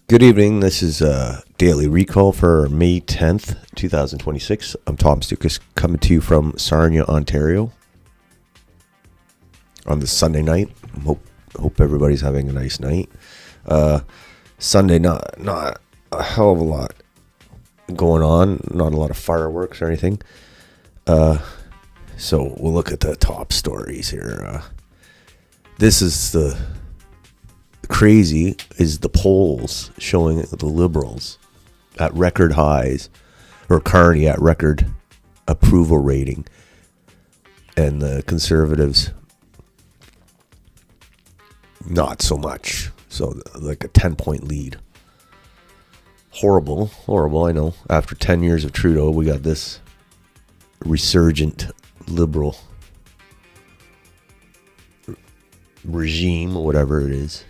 Good evening. This is Daily Recall for May 10th, 2026. I'm Tom Stoukas coming to you from Sarnia, Ontario on this Sunday night. Hope everybody's having a nice night. Sunday, not a hell of a lot going on. Not a lot of fireworks or anything. So we'll look at the top stories here. This is the crazy is the polls showing the Liberals at record highs, or Carney at record approval rating, and the Conservatives not so much. So like a 10-point lead. Horrible, I know. After 10 years of Trudeau, we got this resurgent Liberal regime, whatever it is.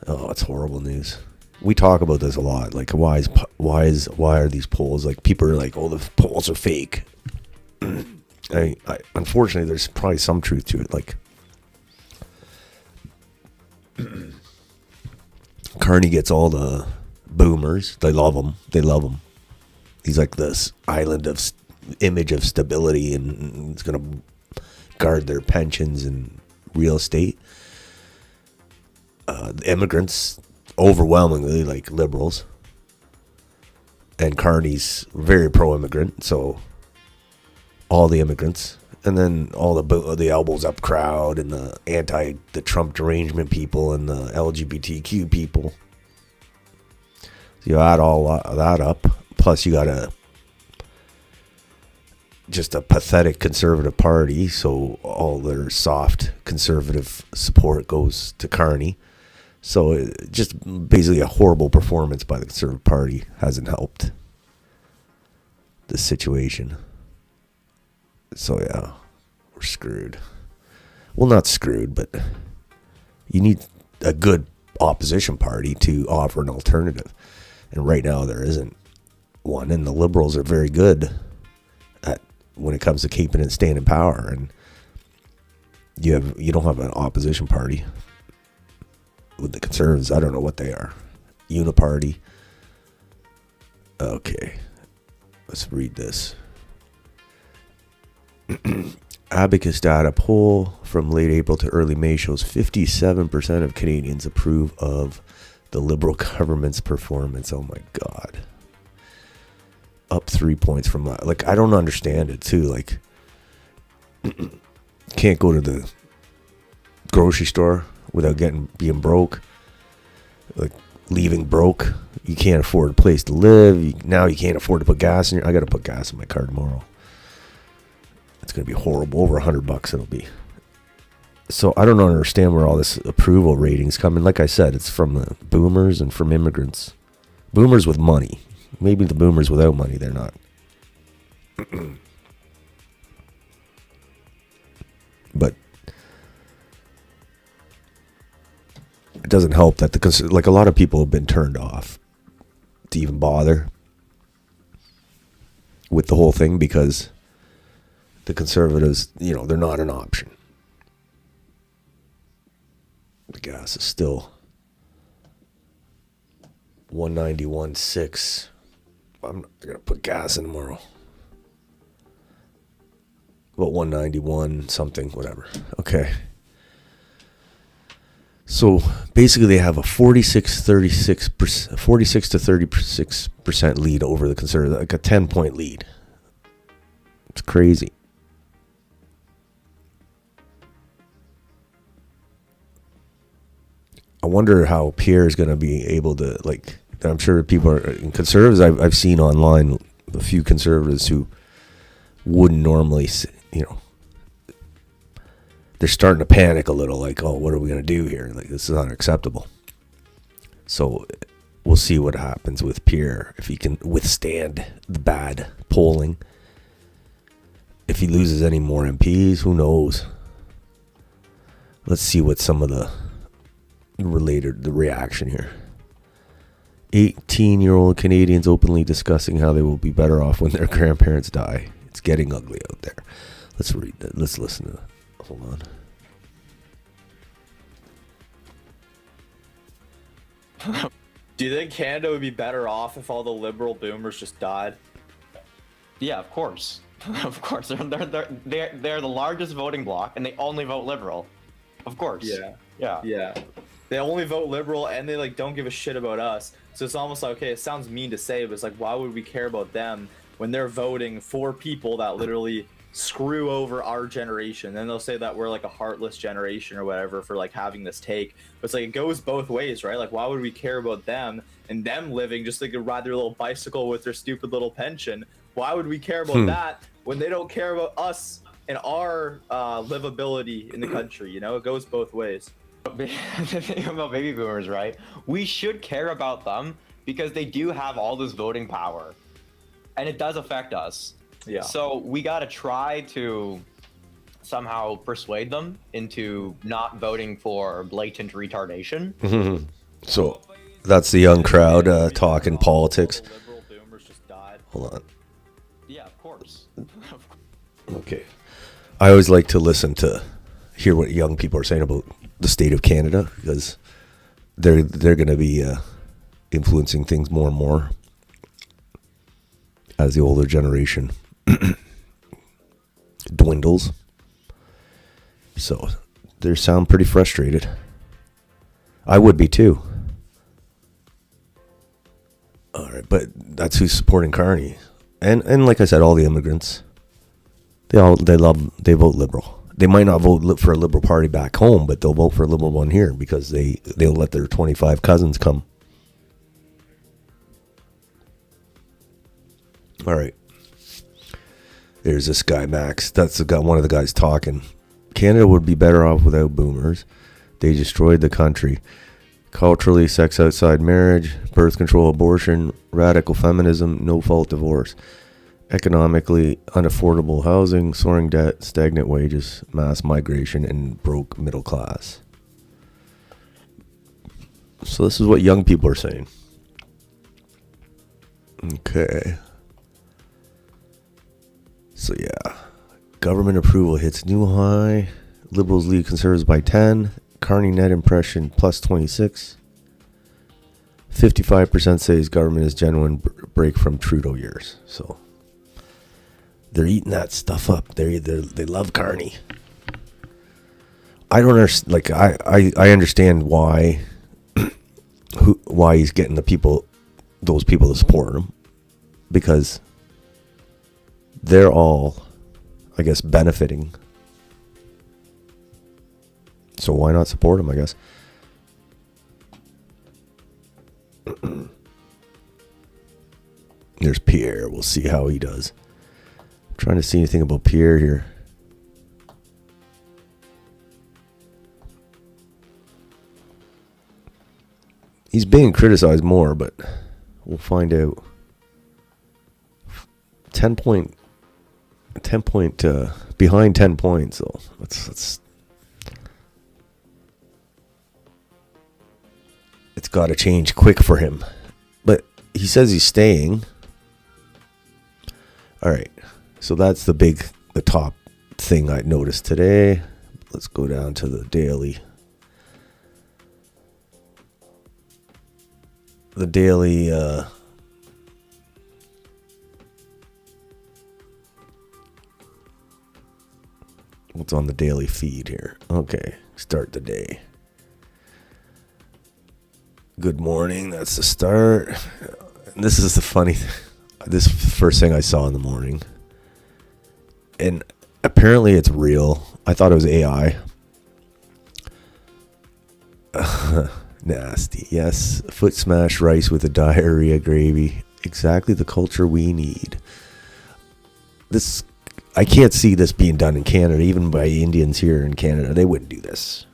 Oh, it's horrible news. We talk about this a lot. Like, why are these polls, like, people are like, oh, the polls are fake. Unfortunately, there's probably some truth to it. Like, Carney gets all the boomers. They love him. He's like this island of image of stability, and he's gonna guard their pensions and real estate. The immigrants, overwhelmingly like Liberals, and Carney's very pro-immigrant, so all the immigrants, and then all the elbows up crowd, and the Trump derangement people, and the LGBTQ people. So you add all that up, plus you got just a pathetic conservative party, so all their soft conservative support goes to Carney. So just basically a horrible performance by the Conservative Party hasn't helped the situation. So yeah, we're screwed. Well, not screwed, but you need a good opposition party to offer an alternative. And right now there isn't one. And the Liberals are very good at when it comes to keeping and staying in power. And you don't have an opposition party. With the Conservatives, I don't know what they are. Uniparty. Okay. Let's read this. Abacus data poll from late April to early May shows 57% of Canadians approve of the Liberal government's performance. Oh my God. Up 3 points from that. Like, I don't understand it too. Like, can't go to the grocery store without being broke, like leaving broke. You can't afford a place to live. Now you can't afford to put gas in I got to put gas in my car tomorrow. It's going to be horrible. Over $100 it'll be. So I don't understand where all this approval ratings come in. Like I said, it's from the boomers and from immigrants. Boomers with money. Maybe the boomers without money, they're not. But it doesn't help that a lot of people have been turned off to even bother with the whole thing because the Conservatives, they're not an option. The gas is still 191.6. I'm not gonna put gas in tomorrow. About 191 something, whatever. Okay. So basically, they have a 46 to 36% lead over the Conservatives, like a 10-point lead. It's crazy. I wonder how Pierre is going to be able to, like, I'm sure people are conservatives. I've seen online a few conservatives who wouldn't normally, they're starting to panic a little, like, oh, what are we going to do here? Like, this is unacceptable. So we'll see what happens with Pierre, if he can withstand the bad polling. If he loses any more MPs, who knows? Let's see what some of the reaction here. 18-year-old Canadians openly discussing how they will be better off when their grandparents die. It's getting ugly out there. Let's read that. Let's listen to that. Hold on. Do you think Canada would be better off if all the liberal boomers just died? Yeah, of course. Of course. They're the largest voting bloc, and they only vote liberal. Of course. Yeah. Yeah. Yeah. They only vote liberal and they like don't give a shit about us. So it's almost like, okay, it sounds mean to say, but it's like, why would we care about them when they're voting for people that literally screw over our generation? Then they'll say that we're like a heartless generation or whatever for like having this take. But it's like it goes both ways, right? Like, why would we care about them and them living just like a ride their little bicycle with their stupid little pension? Why would we care about that when they don't care about us and our livability in the country? You know, it goes both ways. The thing about baby boomers, right? We should care about them because they do have all this voting power, and it does affect us. Yeah. So we gotta try to somehow persuade them into not voting for blatant retardation. So that's the young crowd talking politics. Hold on. Yeah, of course. Okay. I always like to listen to hear what young people are saying about the state of Canada, because they're going to be influencing things more and more as the older generation dwindles. So they sound pretty frustrated. I would be too. All right, but that's who's supporting Carney, and like I said, all the immigrants. They vote liberal. They might not vote for a liberal party back home, but they'll vote for a liberal one here because they'll let their 25 cousins come. All right. There's this guy, Max. That's one of the guys talking. Canada would be better off without boomers. They destroyed the country. Culturally, sex outside marriage, birth control, abortion, radical feminism, no-fault divorce. Economically, unaffordable housing, soaring debt, stagnant wages, mass migration, and broke middle class. So this is what young people are saying. Okay. So yeah. Government approval hits new high. Liberals lead Conservatives by 10. Carney net impression plus 26. 55% says government is genuine break from Trudeau years. So they're eating that stuff up. They love Carney. I don't understand. Like I understand why he's getting those people to support him, because they're all, I guess, benefiting. So why not support him? I guess. There's Pierre. We'll see how he does. Trying to see anything about Pierre here. He's being criticized more, but we'll find out. 10 point behind 10 points. So it's got to change quick for him. But he says he's staying. All right. So that's the top thing I noticed today. Let's go down to the daily. The daily, what's on the daily feed here? Okay, start the day. Good morning, that's the start. And this is the funny thing. This is the first thing I saw in the morning. And apparently it's real. I thought it was AI. Nasty. Yes, foot smash rice with a diarrhea gravy. Exactly the culture we need. I can't see this being done in Canada, even by Indians here in Canada. They wouldn't do this.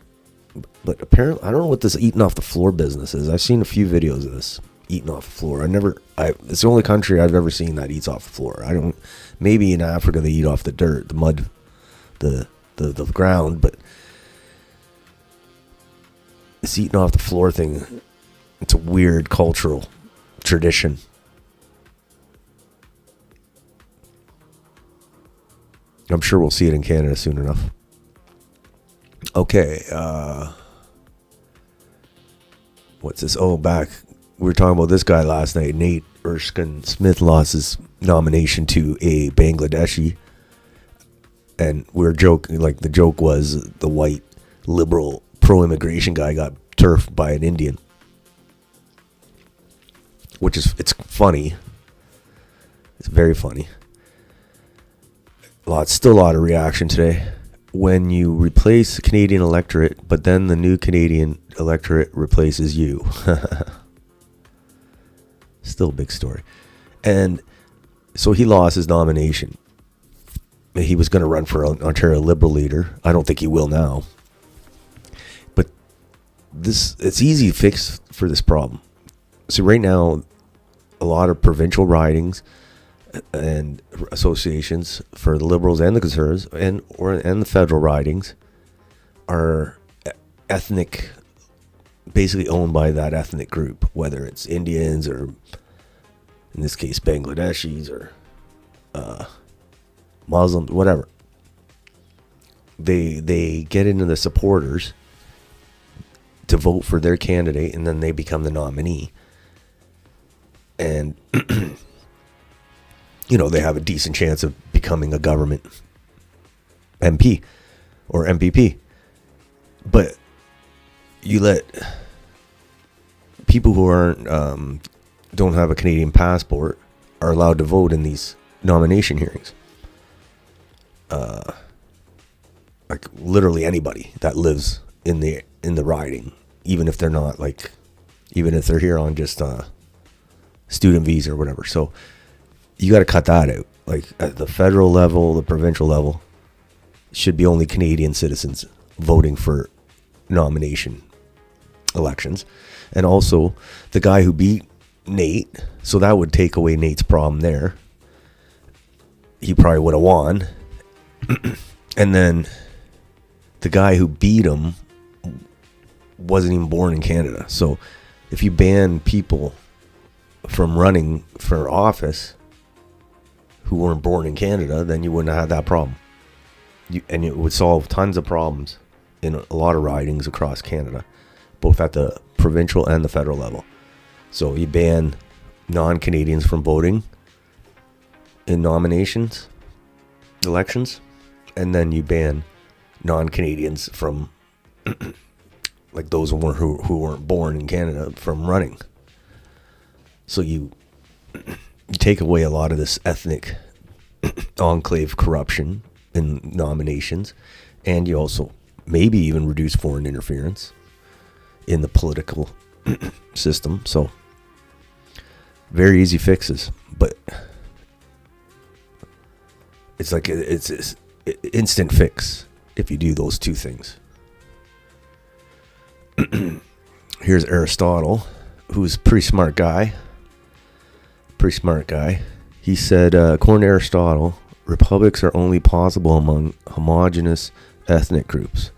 But apparently, I don't know what this eating off the floor business is. I've seen a few videos of this eating off the floor. It's the only country I've ever seen that eats off the floor. Maybe in Africa they eat off the dirt, the mud, the ground, but this eating off the floor thing, it's a weird cultural tradition. I'm sure we'll see it in Canada soon enough. Okay, what's this? Oh, we were talking about this guy last night. Nate Erskine Smith lost his nomination to a Bangladeshi, and we were joking. Like, the joke was the white liberal pro-immigration guy got turfed by an Indian, which is, it's funny. It's very funny. Still a lot of reaction today. When you replace the Canadian electorate, but then the new Canadian electorate replaces you. Still a big story. And so he lost his nomination. He was going to run for an Ontario Liberal leader. I don't think he will now. But it's easy to fix for this problem. So right now, a lot of provincial ridings and associations for the Liberals and the Conservatives and the federal ridings are ethnic, basically owned by that ethnic group, whether it's Indians or, in this case, Bangladeshis or Muslims, whatever. They get into the supporters to vote for their candidate, and then they become the nominee. And they have a decent chance of becoming a government MP or MPP. But you let people who don't have a Canadian passport are allowed to vote in these nomination hearings. Like literally anybody that lives in the riding, even if they're here on just student visa or whatever. So you got to cut that out. Like at the federal level, the provincial level, should be only Canadian citizens voting for nomination elections. And also the guy who beat Nate, so that would take away Nate's problem there. He probably would have won. And then the guy who beat him wasn't even born in Canada. So if you ban people from running for office who weren't born in Canada, then you wouldn't have had that problem. And it would solve tons of problems in a lot of ridings across Canada, both at the provincial and the federal level. So you ban non-Canadians from voting in nominations, elections, and then you ban non-Canadians from, like those who weren't born in Canada, from running. So you take away a lot of this ethnic enclave corruption in nominations, and you also maybe even reduce foreign interference in the political system. So very easy fixes, but it's like it's instant fix if you do those two things. Here's Aristotle, who's a pretty smart guy. He said, according to Aristotle, republics are only possible among homogeneous ethnic groups.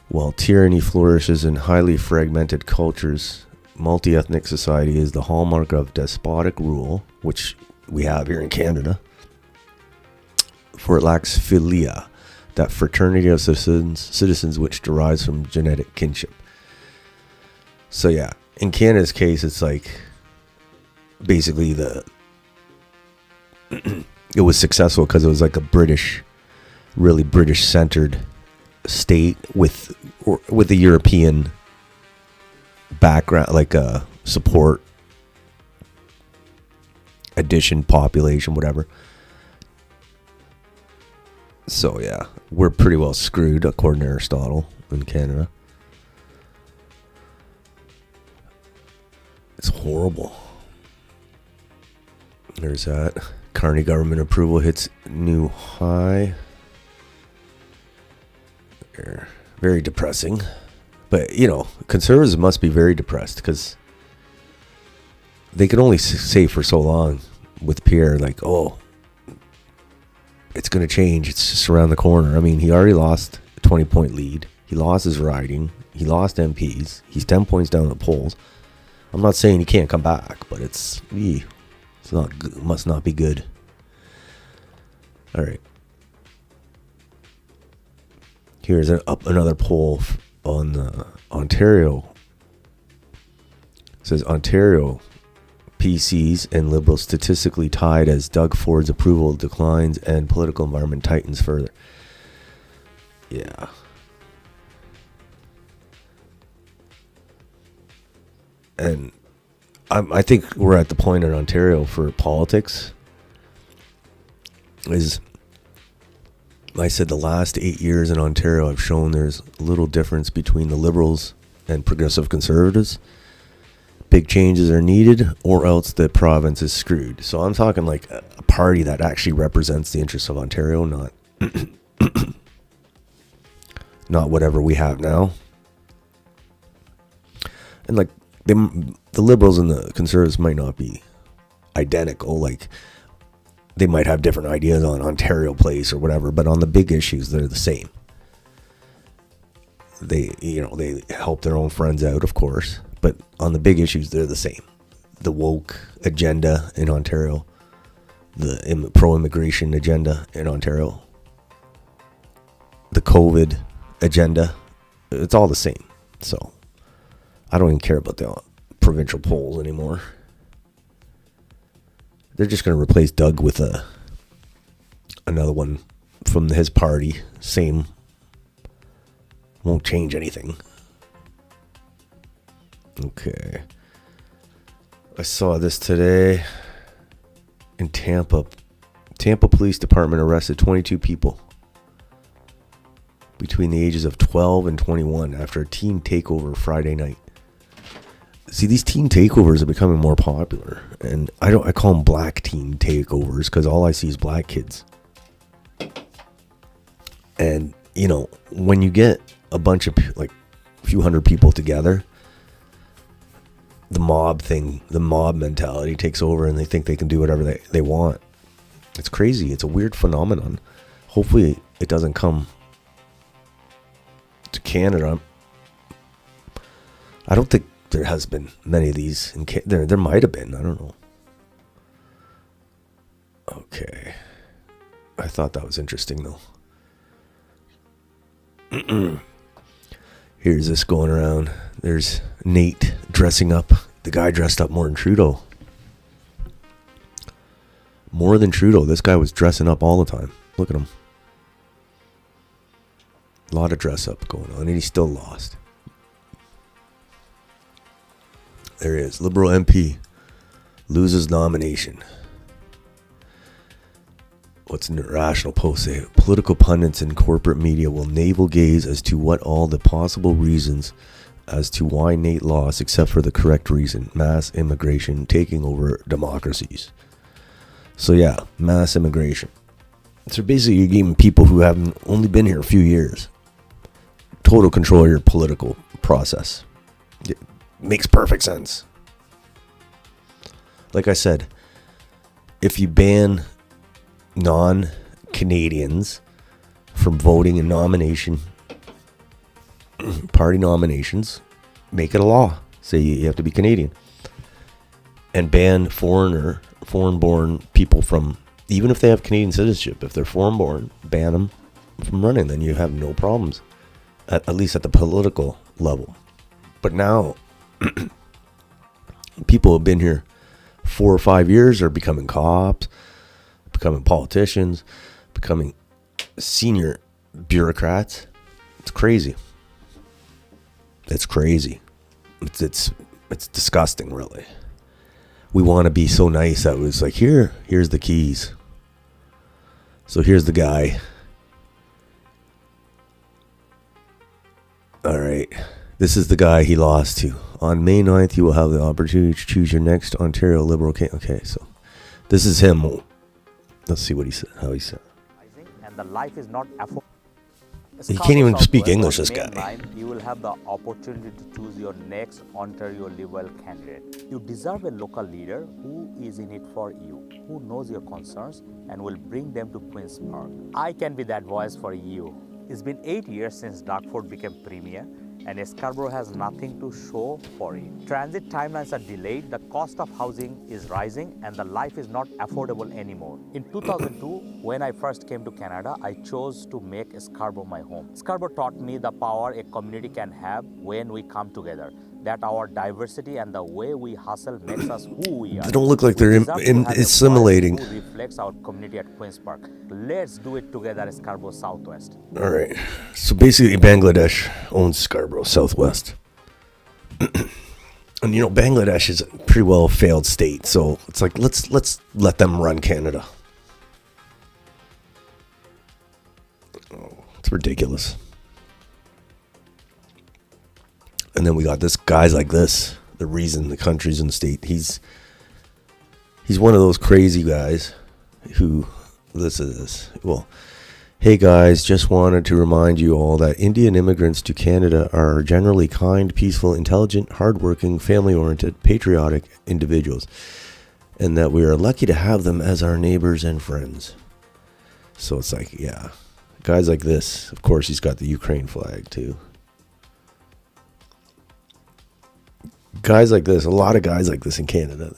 While tyranny flourishes in highly fragmented cultures, multi-ethnic society is the hallmark of despotic rule, which we have here in Canada, for it lacks philia, that fraternity of citizens which derives from genetic kinship. So yeah, in Canada's case, it's like basically it was successful because it was like a really British-centered state with a European background, like a support addition population, whatever. So yeah, we're pretty well screwed according to Aristotle in Canada. It's horrible. There's that. Carney government approval hits new high. Very depressing. But, conservatives must be very depressed because they could only say for so long with Pierre, like, oh, it's going to change. It's just around the corner. I mean, he already lost a 20-point lead. He lost his riding. He lost MPs. He's 10 points down the polls. I'm not saying he can't come back, but it's not good. Must not be good. All right. Here's another poll on the Ontario says Ontario PCs and Liberals statistically tied as Doug Ford's approval declines and political environment tightens further. Yeah. And I think we're at the point in Ontario for politics is, I said the last 8 years in Ontario have shown there's a little difference between the Liberals and progressive Conservatives. Big changes are needed or else the province is screwed. So I'm talking like a party that actually represents the interests of Ontario, not not whatever we have now. And like the Liberals and the Conservatives might not be identical. Like they might have different ideas on Ontario Place or whatever, but on the big issues, they're the same. They help their own friends out, of course, but on the big issues, they're the same. The woke agenda in Ontario, the pro-immigration agenda in Ontario, the COVID agenda, it's all the same. So I don't even care about the provincial polls anymore. They're just going to replace Doug with another one from his party. Same. Won't change anything. Okay. I saw this today in Tampa. Tampa Police Department arrested 22 people between the ages of 12 and 21 after a teen takeover Friday night. See, these teen takeovers are becoming more popular, and I call them black teen takeovers because all I see is black kids. And you know, when you get a bunch of like a few hundred people together, the mob mentality takes over, and they think they can do whatever they want. It's crazy. It's a weird phenomenon. Hopefully, it doesn't come to Canada. I don't think there has been many of these. There might have been. I don't know. Okay. I thought that was interesting, though. Here's this going around. There's Nate dressing up. The guy dressed up more than Trudeau. More than Trudeau. This guy was dressing up all the time. Look at him. A lot of dress up going on, and he still lost. There he is. Liberal MP loses nomination. What's the National Post say? Political pundits and corporate media will navel gaze as to what all the possible reasons as to why Nate lost, except for the correct reason: mass immigration taking over democracies. So yeah, mass immigration. So basically you're giving people who haven't only been here a few years total control of your political process. It makes perfect sense. Like I said, if you ban non-Canadians from voting in party nominations, make it a law. Say you have to be Canadian. And ban foreign-born people from, even if they have Canadian citizenship, if they're foreign-born, ban them from running. Then you have no problems, at least at the political level. But now, people who have been here 4 or 5 years are becoming cops, becoming politicians, becoming senior bureaucrats. It's crazy. It's crazy. It's disgusting, really. We want to be so nice that it was like, here's the keys. So here's the guy. All right. This is the guy he lost to. On May 9th, you will have the opportunity to choose your next Ontario Liberal candidate. Okay, so this is him. Let's see what he said. How he said. And the life is not He can't even speak English, this guy. You will have the opportunity to choose your next Ontario Liberal candidate. You deserve a local leader who is in it for you, who knows your concerns and will bring them to Queen's Park. I can be that voice for you. It's been 8 years since Doug Ford became Premier, and Scarborough has nothing to show for it. Transit timelines are delayed, the cost of housing is rising, and the life is not affordable anymore. In 2002, when I first came to Canada, I chose to make Scarborough my home. Scarborough taught me the power a community can have when we come together. that our diversity and the way we hustle makes us who we are. They don't look like We they're deserve to have a voice assimilating. who reflects our community at Queen's Park. Let's do it together, Scarborough Southwest. All right. So basically, Bangladesh owns Scarborough Southwest. And you know, Bangladesh is a pretty well failed state, so it's like let's let them run Canada. Oh, it's ridiculous. And then we got this guys like this. The reason the country's in the state. He's one of those crazy guys who this. Well, hey guys, just wanted to remind you all that Indian immigrants to Canada are generally kind, peaceful, intelligent, hardworking, family-oriented, patriotic individuals, and that we are lucky to have them as our neighbors and friends. So it's like, yeah, guys like this. Of course, he's got the Ukraine flag too. Guys like this, a lot of guys like this in Canada,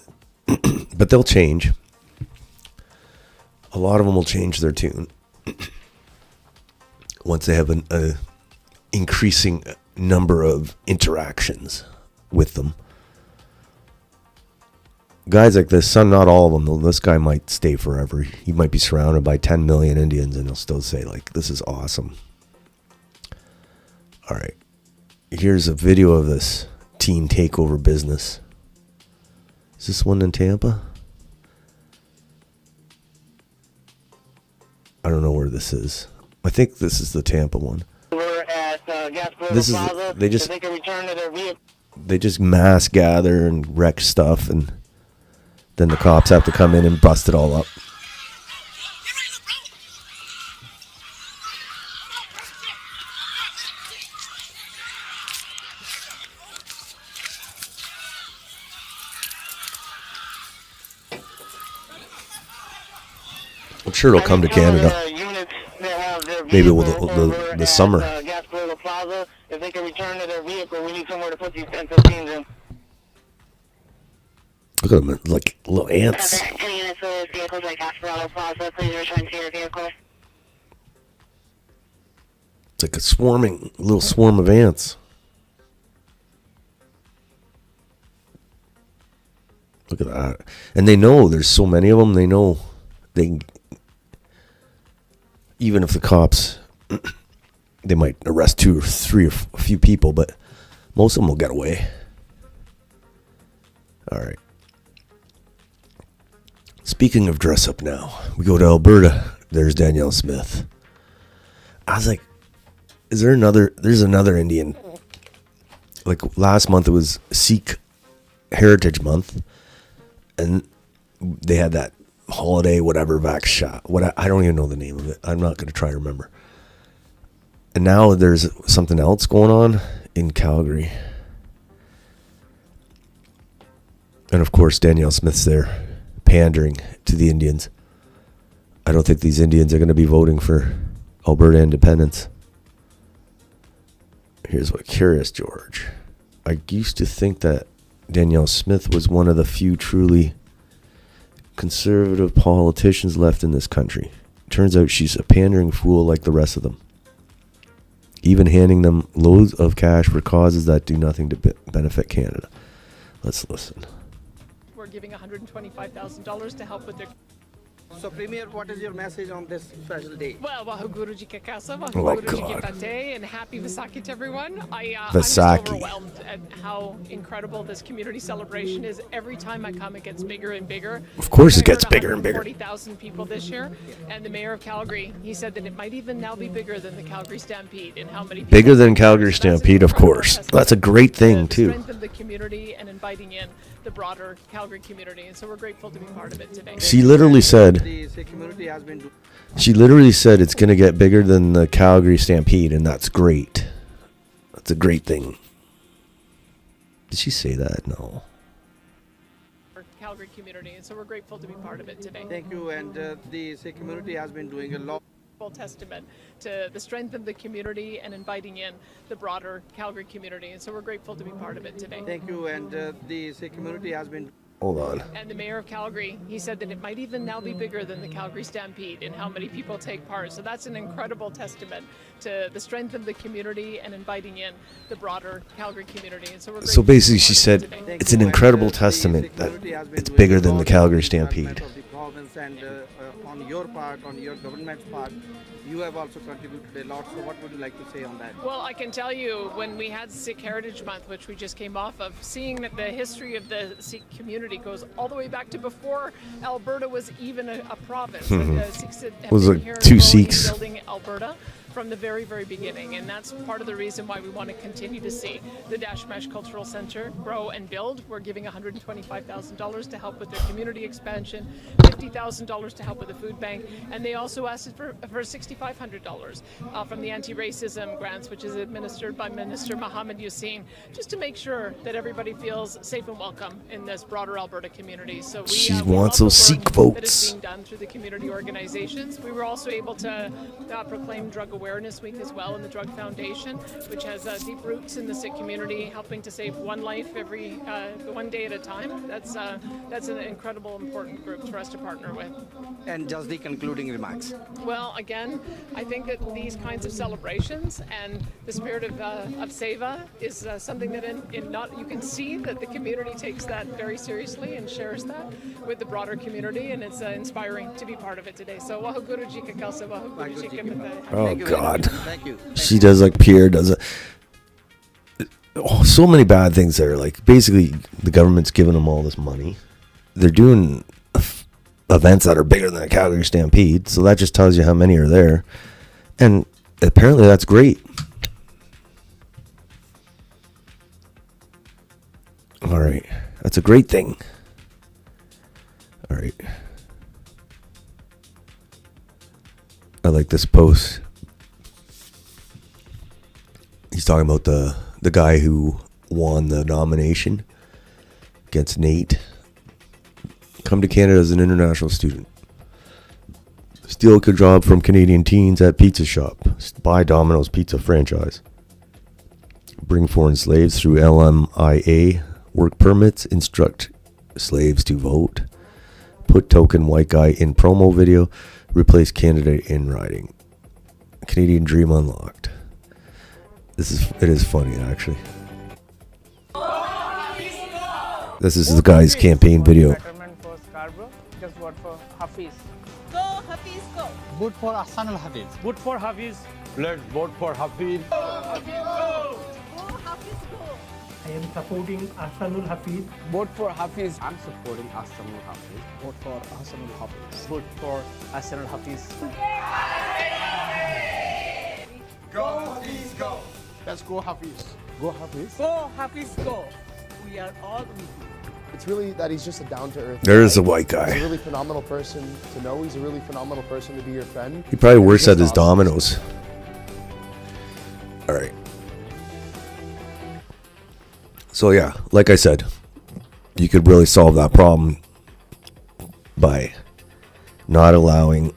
but they'll change. A lot of them will change their tune once they have an increasing number of interactions with them. Guys like this, some, not all of them, though, this guy might stay forever. He might be surrounded by 10 million Indians and he'll still say, like, this is awesome. All right. Here's a video of this teen takeover business. Is this one in Tampa? I don't know where this is. I think this is the Tampa one. We're at This is Plaza. they just If they can return to their vehicle. they just mass gather and wreck stuff, and then the cops have to come in and bust it all up. I'm sure it'll come to Canada. Maybe the summer. Plaza. If they can return to their vehicle, we need somewhere to put these 10-15s in. Look at them, like little ants. Any units with vehicles like Gasparilla Plaza, please return to your vehicle. It's like a little swarm of ants. Look at that. And they know there's so many of them, they know they, even if the cops, they might arrest 2 or 3 or a few people, but most of them will get away. All right. Speaking of dress up now, we go to Alberta. There's Danielle Smith. I was like, there's another Indian. Like last month it was Sikh Heritage Month, and they had that holiday, whatever, vax shot. I don't even know the name of it. I'm not going to try to remember. And now there's something else going on in Calgary. And of course, Danielle Smith's there, pandering to the Indians. I don't think these Indians are going to be voting for Alberta independence. Here's what Curious George. I used to think that Danielle Smith was one of the few truly conservative politicians left in this country. Turns out she's a pandering fool like the rest of them, even handing them loads of cash for causes that do nothing to benefit Canada. Let's listen. We're giving $125,000 to help with their... So, Premier, what is your message on this special day? Well, Wahoo Ji Ka Kasa, Oh, Wahoo Ji God. Ka Pate, and happy Vasaki to everyone. I'm Vaisakhi. just overwhelmed at how incredible this community celebration is. Every time I come, it gets bigger and bigger. Of course it gets bigger and bigger. 40,000 people this year, and the mayor of Calgary, he said that it might even now be bigger than the Calgary Stampede, and how many people... Bigger than Calgary Stampede, of course. That's a great thing, The too. strength of the community and inviting in the broader Calgary community, and so we're grateful to be part of it today. She literally said... The Sikh community has been She literally said it's going to get bigger than the Calgary Stampede, and that's great. That's a great thing. Did she say that? No. Calgary community, and so we're grateful to be part of it today. Thank you, and the Sikh community has been doing a lot. Testament to the strength of the community and inviting in the broader Calgary community, and so we're grateful to be part of it today. Thank you, and the Sikh community has been. Hold on. And the mayor of Calgary, he said that it might even now be bigger than the Calgary Stampede in how many people take part. So that's an incredible testament to the strength of the community and inviting in the broader Calgary community. And so we're So basically, she said today. it's an incredible testament that it's bigger than the Calgary Stampede. And on your part, on your government's part, you have also contributed a lot. So what would you like to say on that? Well, I can tell you, when we had Sikh Heritage Month, which we just came off of, seeing that the history of the Sikh community goes all the way back to before Alberta was even a province. The Sikhs have Was been like here two growing and Sikhs. building Alberta from the very, very beginning. And that's part of the reason why we want to continue to see the Dashmesh Cultural Center grow and build. We're giving $125,000 to help with their community expansion, $50,000 to help with the food bank, and they also asked for $6,500 from the anti-racism grants, which is administered by Minister Mohammed Yassin, just to make sure that everybody feels safe and welcome in this broader Alberta community. So She we wants love those the Sikh work that is votes. being done through the community organizations. We were also able to proclaim Drug Awareness Week as well in the Drug Foundation, which has deep roots in the Sikh community, helping to save one life every one day at a time. That's an incredible, important group for us to partner with. And just the concluding remarks. Well, again, I think that these kinds of celebrations and the spirit of Seva is something that you can see that the community takes that very seriously and shares that with the broader community, and it's inspiring to be part of it today. So, Waheguru Ji Ka Khalsa, Waheguru Ji Ki Fateh. Oh God. Thank you. She does like Pierre does it. Oh, so many bad things there. Like basically, the government's giving them all this money. They're doing events that are bigger than the Calgary Stampede, so that just tells you how many are there. And apparently, that's great. All right, that's a great thing. All right, I like this post. He's talking about the guy who won the nomination against Nate. Come to Canada as an international student. Steal a job from Canadian teens at pizza shop. Buy Domino's pizza franchise. Bring foreign slaves through LMIA work permits. Instruct slaves to vote. Put token white guy in promo video. Replace candidate in writing. Canadian dream unlocked. It is funny actually. This is the guy's campaign video. For Scarborough, just vote for Hafiz. Go, Hafiz, go. Vote for Hassan al-Hafiz. Vote for Hafiz. Let's vote for Hafiz. Go, Hafiz, go. I am supporting Ahsanul Hafiz. Vote for Hafiz. I'm supporting Hassan al-Hafiz. Vote for Hassan al-Hafiz. Vote for Hassan al-Hafiz. Go, Hafiz, go. Let's go Hafiz. Go Hafiz. Go, Hafiz, go. We are all with you. It's really that he's just a down-to-earth There guy. is a white He's a guy. really phenomenal person to know. He's a really phenomenal person to be your friend. He probably And works he's at his just awesome. Domino's. All right. So yeah, like I said, you could really solve that problem by not allowing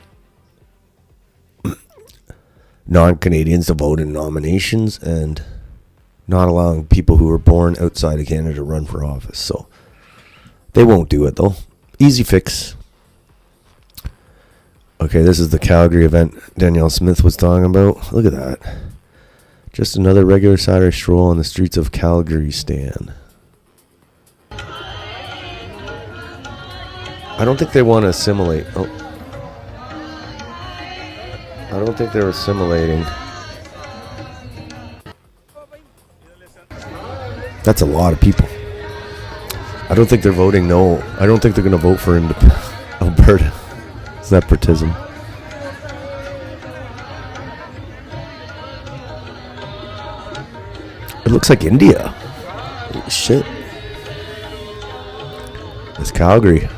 non-Canadians to vote in nominations and not allowing people who were born outside of Canada to run for office. So they won't do it though. Easy fix. Okay, this is the Calgary event Danielle Smith was talking about. Look at that. Just another regular Saturday stroll on the streets of Calgary, Stan. I don't think they want to assimilate. Oh. I don't think they're assimilating. That's a lot of people. I don't think they're voting no. I don't think they're going to vote for Alberta. It's nepotism. It looks like India. Holy shit. It's Calgary.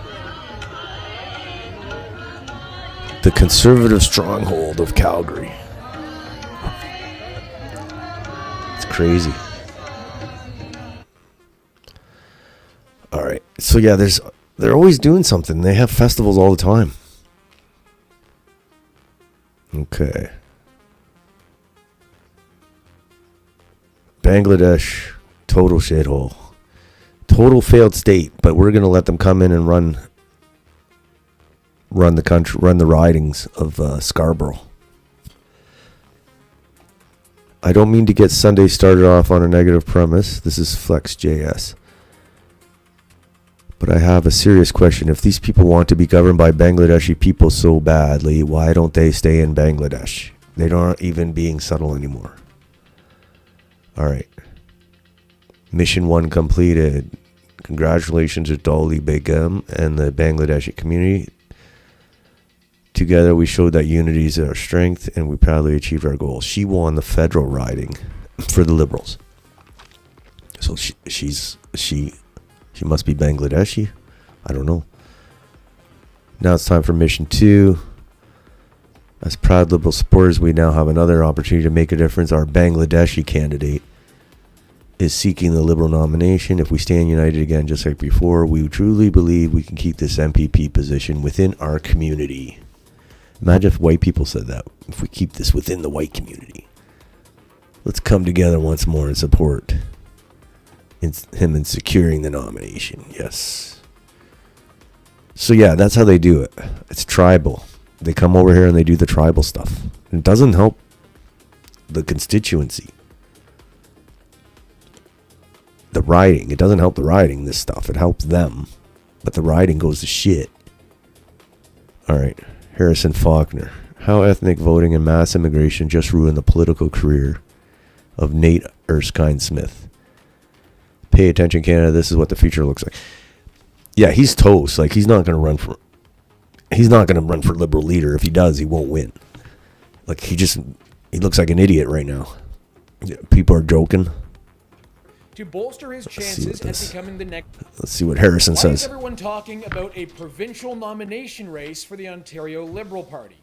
The conservative stronghold of Calgary. It's crazy. All right. So yeah, they're always doing something. They have festivals all the time. Okay. Bangladesh, total shithole. total failed state, but we're going to let them come in and run the country, run the ridings of Scarborough. I don't mean to get Sunday started off on a negative premise. This is FlexJS. But I have a serious question. If these people want to be governed by Bangladeshi people so badly, why don't they stay in Bangladesh? They aren't even being subtle anymore. All right. Mission 1 completed. Congratulations to Dolly Begum and the Bangladeshi community. Together we showed that unity is our strength, and we proudly achieved our goal. She won the federal riding for the Liberals. So she must be Bangladeshi. I don't know. Now it's time for mission 2. As proud Liberal supporters, we now have another opportunity to make a difference. Our Bangladeshi candidate is seeking the Liberal nomination. If we stand united again, just like before, we truly believe we can keep this MPP position within our community. Imagine if white people said that. If we keep this within the white community. Let's come together once more and support him in securing the nomination. Yes. So yeah, that's how they do it. It's tribal. They come over here and they do the tribal stuff. It doesn't help the constituency. The riding. It doesn't help the riding, this stuff. It helps them. But the riding goes to shit. Alright. Harrison Faulkner. How ethnic voting and mass immigration just ruined the political career of Nate Erskine Smith. Pay attention, Canada. This is what the future looks like. Yeah, he's toast. Like, he's not going to run for Liberal leader. If he does, he won't win. Like, he looks like an idiot right now. People are joking. To bolster his chances at becoming the next... Let's see what Harrison says. Why is everyone talking about a provincial nomination race for the Ontario Liberal Party?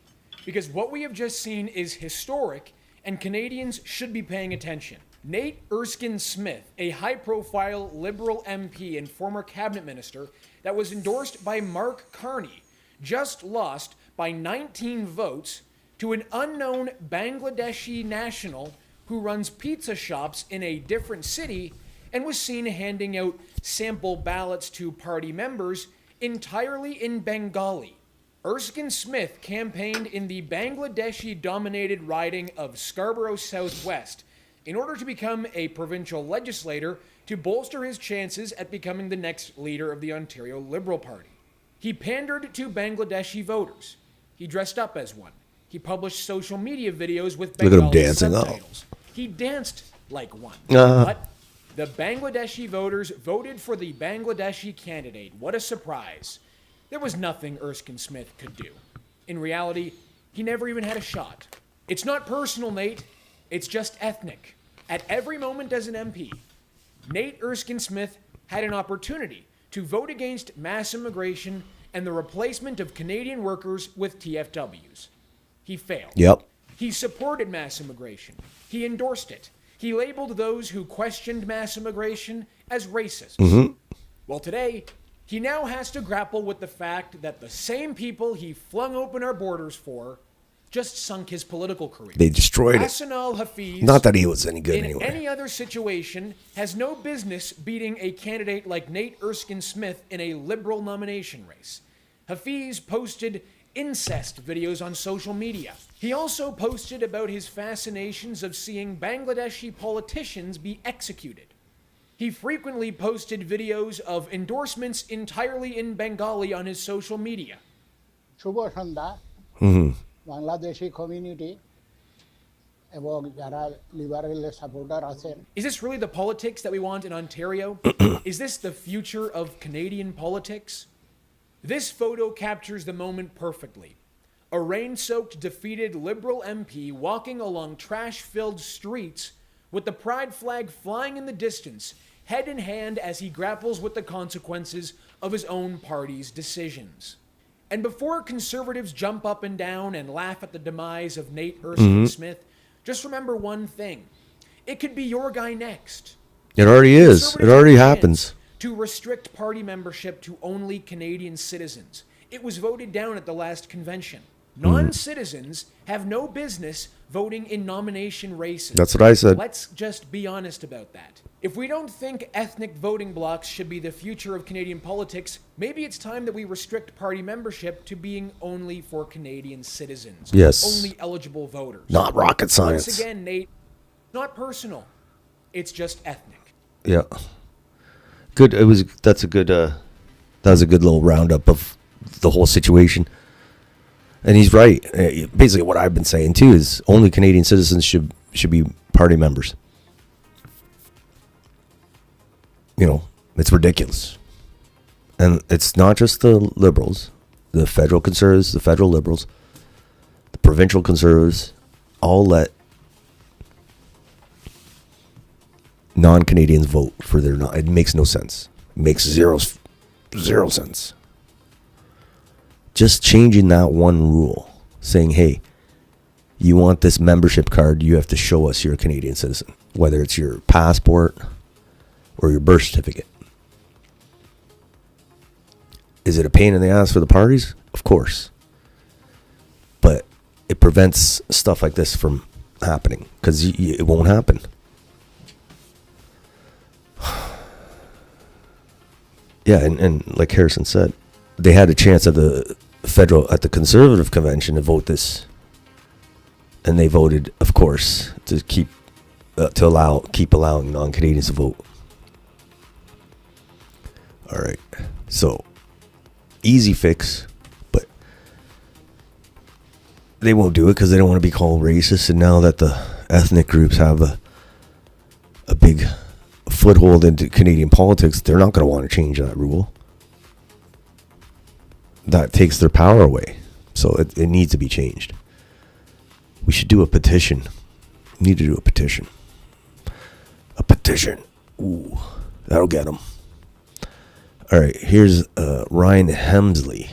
Because what we have just seen is historic, and Canadians should be paying attention. Nate Erskine Smith, a high-profile Liberal MP and former cabinet minister that was endorsed by Mark Carney, just lost by 19 votes to an unknown Bangladeshi national who runs pizza shops in a different city and was seen handing out sample ballots to party members entirely in Bengali. Erskine Smith campaigned in the Bangladeshi-dominated riding of Scarborough Southwest in order to become a provincial legislator to bolster his chances at becoming the next leader of the Ontario Liberal Party. He pandered to Bangladeshi voters. He dressed up as one. He published social media videos with Bengali subtitles. He danced like one. But the Bangladeshi voters voted for the Bangladeshi candidate. What a surprise. There was nothing Erskine Smith could do. In reality, he never even had a shot. It's not personal, Nate. It's just ethnic. At every moment as an MP, Nate Erskine Smith had an opportunity to vote against mass immigration and the replacement of Canadian workers with TFWs. He failed. Yep. He supported mass immigration. He endorsed it. He labeled those who questioned mass immigration as racists. Mm-hmm. Well, today, he now has to grapple with the fact that the same people he flung open our borders for just sunk his political career. They destroyed it. Hassanal Hafiz, not that he was any good in anyway. any other situation, has no business beating a candidate like Nate Erskine Smith in a Liberal nomination race. Hafiz posted incest videos on social media. He also posted about his fascinations of seeing Bangladeshi politicians be executed. He frequently posted videos of endorsements entirely in Bengali on his social media. শুভ সন্ধ্যা Bangladeshi community এবং যারা liberal supporter আছেন Is this really the politics that we want in Ontario? Is this the future of Canadian politics? This photo captures the moment perfectly. A rain-soaked, defeated Liberal MP walking along trash-filled streets with the pride flag flying in the distance, head in hand as he grapples with the consequences of his own party's decisions. And before conservatives jump up and down and laugh at the demise of Nate Erskine Smith, just remember one thing. It could be your guy next. It already is. It already happens. To restrict party membership to only Canadian citizens. It was voted down at the last convention. Non-citizens have no business voting in nomination races. That's what I said. Let's just be honest about that. If we don't think ethnic voting blocks should be the future of Canadian politics, maybe it's time that we restrict party membership to being only for Canadian citizens. Yes. Only eligible voters. Not rocket science. Once again, Nate, not personal. It's just ethnic. Yeah. Good. That was a good little roundup of the whole situation. And he's right. Basically, what I've been saying too is only Canadian citizens should be party members. You know, it's ridiculous. And it's not just the Liberals, the federal Conservatives, the federal Liberals, the provincial Conservatives, all let non-Canadians vote for their. It makes no sense. It makes zero sense. Just changing that one rule, saying, hey, you want this membership card, you have to show us you're a Canadian citizen, whether it's your passport or your birth certificate. Is it a pain in the ass for the parties? Of course. But it prevents stuff like this from happening, because it won't happen. Yeah, and like Harrison said, they had a chance at the Conservative convention to vote this, and they voted, of course, to keep allowing non-Canadians to vote. All right, so easy fix, but they won't do it because they don't want to be called racist. And now that the ethnic groups have a big foothold into Canadian politics, they're not going to want to change that rule. That takes their power away. So it needs to be changed. We should do a petition. We need to do a petition. A petition. Ooh, that'll get them. All right, here's Ryan Hemsley.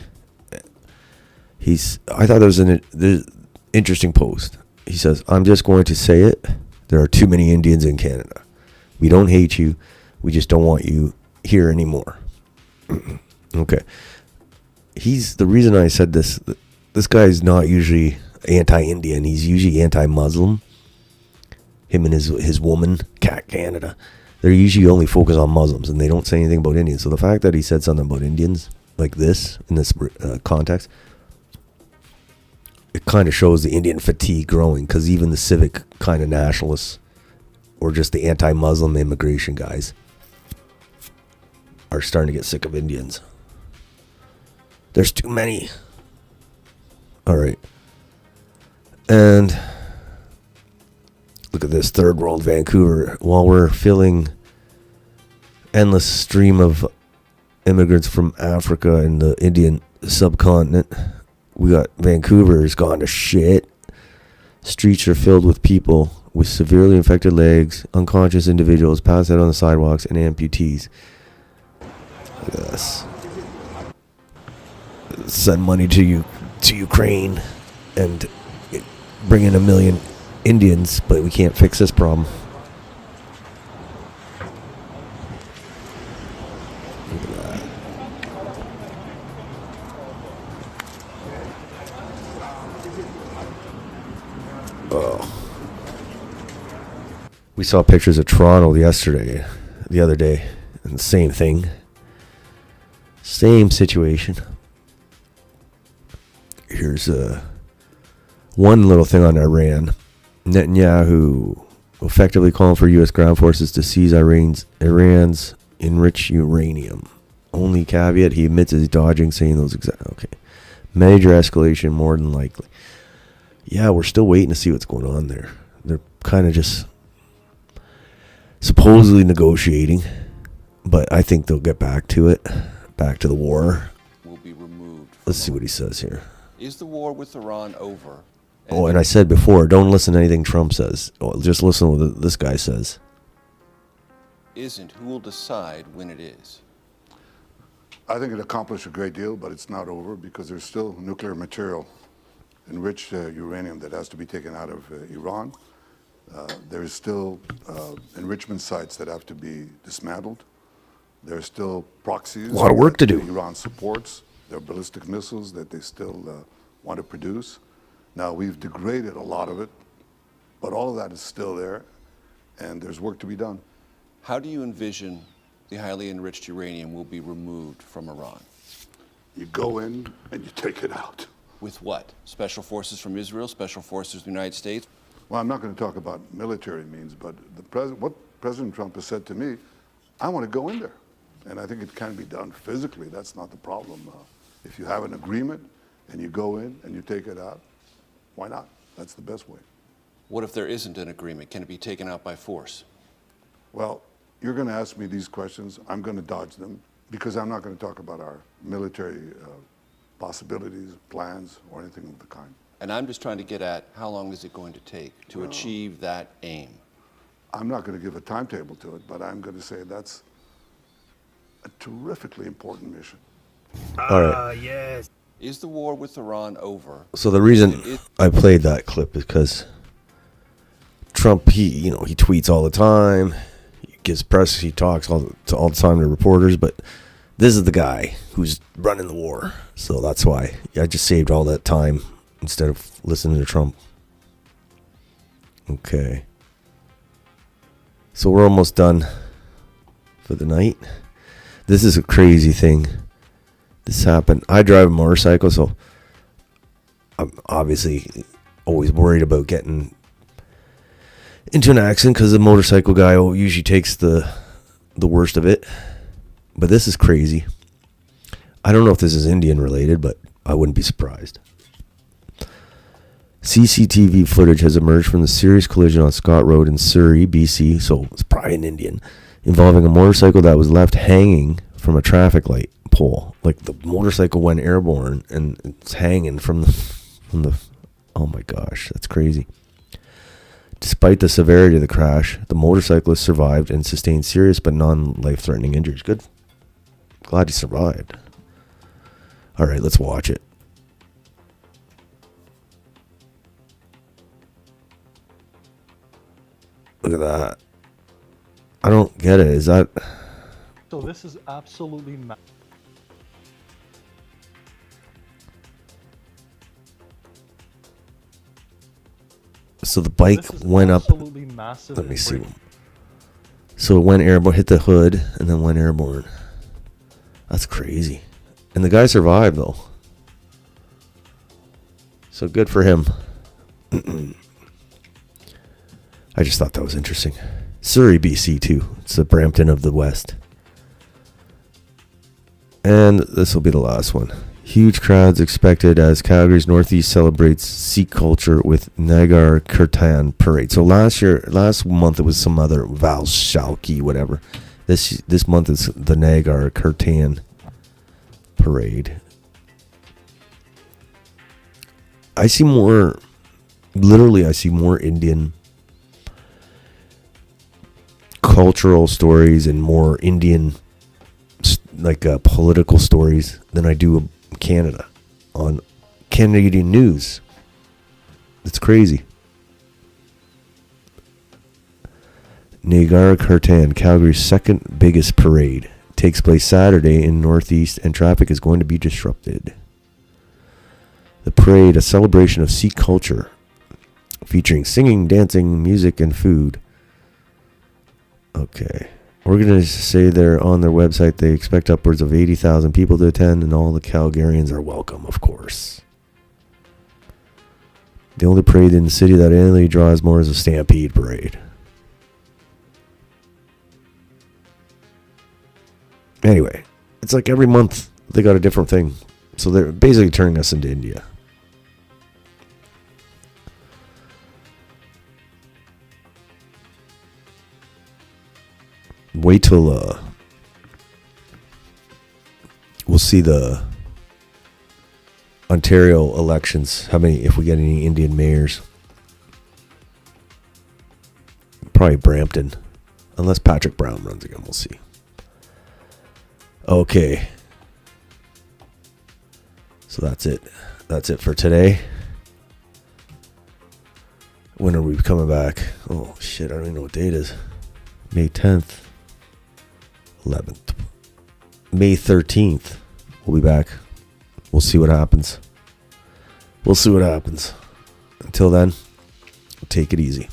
I thought there was an interesting post. He says, I'm just going to say it. There are too many Indians in Canada. We don't hate you. We just don't want you here anymore. Okay. The reason I said this guy's not usually anti-Indian. He's usually anti-Muslim. Him and his woman, Cat Canada. They're usually only focused on Muslims, and they don't say anything about Indians. So the fact that he said something about Indians like this, in this context, it kind of shows the Indian fatigue growing, because even the civic kind of nationalists, or just the anti-Muslim immigration guys, are starting to get sick of Indians. There's too many. All right. And look at this, third world Vancouver. While we're filling endless stream of immigrants from Africa and the Indian subcontinent, we got Vancouver's gone to shit. Streets are filled with people with severely infected legs, unconscious individuals passed out on the sidewalks, and amputees. Look at this. Send money to Ukraine and bring in 1 million Indians, but we can't fix this problem. Look at that. Oh. We saw pictures of Toronto the other day, and the same thing. Same situation. Here's one little thing on Iran. Netanyahu effectively calling for U.S. ground forces to seize Iran's enriched uranium. Only caveat, he admits he's dodging saying those exact... Okay. Major escalation, more than likely. Yeah, we're still waiting to see what's going on there. They're kind of just supposedly negotiating, but I think they'll get back to it. Back to the war. Will be removed. Let's see what he says here. Is the war with Iran over? Oh, and I said before, don't listen to anything Trump says. Just listen to what this guy says. Isn't, who will decide when it is? I think it accomplished a great deal, but it's not over because there's still nuclear material, enriched uranium, that has to be taken out of Iran. There's still enrichment sites that have to be dismantled. There's still proxies. A lot of work to do. Iran supports. There are ballistic missiles that they still want to produce. Now, we've degraded a lot of it, but all of that is still there, and there's work to be done. How do you envision the highly enriched uranium will be removed from Iran? You go in and you take it out. With what? Special forces from Israel, special forces from the United States? Well, I'm not going to talk about military means, but what President Trump has said to me, I want to go in there. And I think it can be done physically. That's not the problem. If you have an agreement and you go in and you take it out, why not? That's the best way. What if there isn't an agreement? Can it be taken out by force? Well, you're going to ask me these questions. I'm going to dodge them because I'm not going to talk about our military possibilities, plans, or anything of the kind. And I'm just trying to get at how long is it going to take to achieve that aim? I'm not going to give a timetable to it, but I'm going to say that's a terrifically important mission. All right. Yes. Is the war with Iran over? So the reason I played that clip is because Trump, he tweets all the time, he gives press, he talks all the time to reporters, but this is the guy who's running the war. So that's why I just saved all that time instead of listening to Trump. Okay. So we're almost done for the night. This is a crazy thing. This happened. I drive a motorcycle, so I'm obviously always worried about getting into an accident because the motorcycle guy usually takes the worst of it. But this is crazy. I don't know if this is Indian related, but I wouldn't be surprised. CCTV footage has emerged from the serious collision on Scott Road in Surrey, BC, so it's probably an Indian, involving a motorcycle that was left hanging from a traffic light pole. Like the motorcycle went airborne and it's hanging from the oh my gosh, that's crazy. Despite the severity of the crash, the motorcyclist survived and sustained serious but non-life-threatening injuries. Good. Glad he survived. All right, let's watch it. Look at that. I don't get it. Is that... So this is absolutely So the bike went up. Massive. Let me see. So it went airborne, hit the hood, and then went airborne. That's crazy. And the guy survived, though. So good for him. I just thought that was interesting. Surrey, BC, too. It's the Brampton of the West. And this will be the last one. Huge crowds expected as Calgary's Northeast celebrates Sikh culture with Nagar Kirtan parade. So last month it was some other Val Shalki, whatever. This month is the Nagar Kirtan parade. I see more Indian cultural stories and more Indian political stories than I do Canada on Canadian news. It's crazy. Nagar Kirtan, Calgary's second biggest parade, takes place Saturday in Northeast, and traffic is going to be disrupted. The parade, a celebration of Sikh culture, featuring singing, dancing, music, and food. Okay. Organizers say they're on their website they expect upwards of 80,000 people to attend, and all the Calgarians are welcome, of course. The only parade in the city that annually draws more is a Stampede parade. Anyway, it's like every month they got a different thing. So they're basically turning us into India. Wait till we'll see the Ontario elections. If we get any Indian mayors. Probably Brampton. Unless Patrick Brown runs again, we'll see. Okay. So that's it. That's it for today. When are we coming back? Oh shit, I don't even know what date it is. May 10th. 11th. May 13th. We'll be back. We'll see what happens. we'll see what happens. Until then, take it easy.